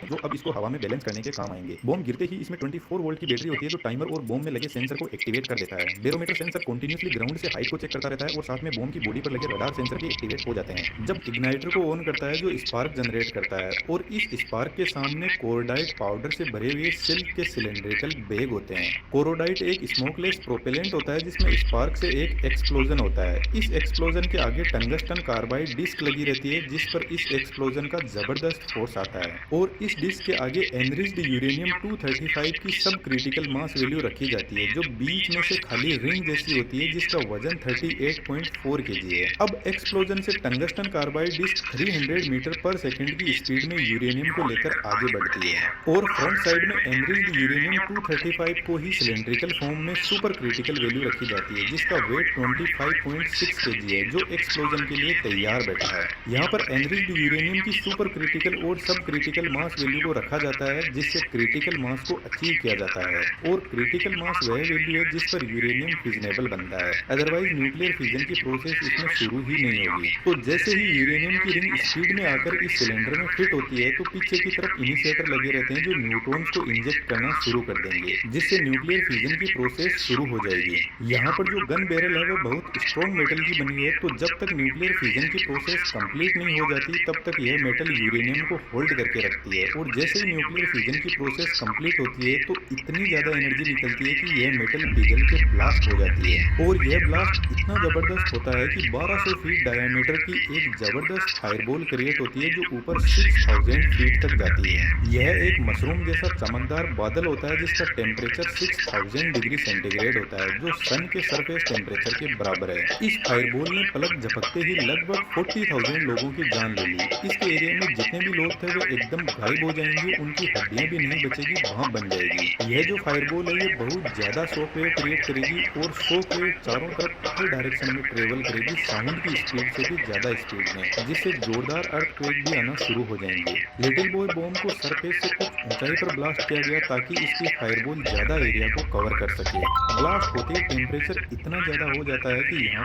जो अब इसको हवा में बैलेंस करने के काम आएंगे। बॉम्ब गिरते ही इसमें 24 वोल्ट की बैटरी होती है जो टाइमर और बॉम्ब में लगे सेंसर को एक्टिवेट कर देता है। बैरोमीटर सेंसर कंटिन्यूअसली ग्राउंड से हाइट को चेक करता रहता है और साथ में बॉम्ब की बॉडी पर लगे रडार सेंसर भी एक्टिवेट हो जाते हैं। जब इग्नाइटर को ऑन करता है जो स्पार्क जनरेट करता है और इस स्पार्क के सामने कोरोडाइट पाउडर से भरे हुए सिल्क के सिलेंड्रिकल बैग होते हैं। कोरोडाइट एक स्मोकलेस प्रोपेलेंट होता है जिसमें स्पार्क से एक एक्सप्लोजन होता है। इस एक्सप्लोजन के आगे टंगस्टन कार्बाइड डिस्क लगी रहती है जिस पर इस एक्सप्लोजन का जबरदस्त फोर्स आता है और इस डिस्क के आगे एनरिच्ड यूरेनियम 235 की सब क्रिटिकल मास वैल्यू रखी जाती है जो बीच में से खाली रिंग जैसी होती है जिसका वजन 38.4 केजी है। अब एक्सप्लोजन से टंगस्टन कार्बाइड डिस्क 300 मीटर पर सेकंड की स्पीड में यूरेनियम को लेकर आगे बढ़ती है और फ्रंट साइड में एनरिच्ड यूरेनियम 235 को ही सिलेंड्रिकल फॉर्म में सुपर क्रिटिकल वैल्यू रखी जाती है जिसका वेट 25.6 केजी है जो एक्सप्लोजन के लिए तैयार बैठा है। यहाँ पर एनरिच्ड यूरेनियम की सुपर क्रिटिकल और सब क्रिटिकल मास वैल्यू को रखा जाता है जिससे क्रिटिकल मास को अचीव किया जाता है और क्रिटिकल मास वह वैल्यू है जिस पर यूरेनियम फिजनेबल बनता है, अदरवाइज न्यूक्लियर फिजन की प्रोसेस इसमें शुरू ही नहीं होगी। तो जैसे ही यूरेनियम की रिंग स्पीड में आकर इस सिलेंडर में फिट होती है तो पीछे की तरफ इनिशिएटर लगे रहते हैं जो न्यूट्रॉन्स को इंजेक्ट करना शुरू कर देंगे जिससे न्यूक्लियर फिजन की प्रोसेस शुरू हो जाएगी। यहाँ पर जो गन बैरल है वह बहुत स्ट्रॉन्ग मेटल की बनी है तो जब तक न्यूक्लियर फिजन की प्रोसेस कंप्लीट नहीं हो जाती तब तक यह मेटल यूरेनियम को होल्ड करके रखती है और जैसे ही न्यूक्लियर फिजन की प्रोसेस कंप्लीट होती है तो इतनी ज्यादा एनर्जी निकलती है कि यह मेटल पिघल के ब्लास्ट हो जाती है और यह ब्लास्ट इतना जबरदस्त होता है कि 1200 फीट डायमीटर की एक जबरदस्त फायरबॉल क्रिएट होती है जो ऊपर 6000 फीट तक जाती है। यह एक मशरूम जैसा चमकदार बादल होता है जिसका टेम्परेचर 6000 डिग्री सेंटीग्रेड होता है जो सन के सरफेस टेम्परेचर के बराबर है। इस फायरबॉल ने पलक झपकते ही लगभग 40,000 लोगों की जान ले ली। इसके एरिया में जितने भी लोग थे वे एकदम गायब हो जाएंगे, उनकी हड्डियां भी नहीं बचेगी, भाप बन जाएगी। यह जो फायरबॉल है ये बहुत ज्यादा शॉक वेव क्रिएट करेगी और शॉक वेव चारों तरफ हर डायरेक्शन में ट्रेवल करेगी साउंड की स्पीड से भी ज्यादा स्पीड में, जिससे जोरदार अर्थक्वेक भी आना शुरू हो जाएंगे। लिटिल बॉय बॉम्ब को सरफेस से कुछ ऊंचाई पर ब्लास्ट किया गया ताकि इसकी फायरबॉल ज्यादा एरिया को कवर कर सके। ब्लास्ट होते ही टेम्परेचर इतना ज्यादा हो जाता है कि यहाँ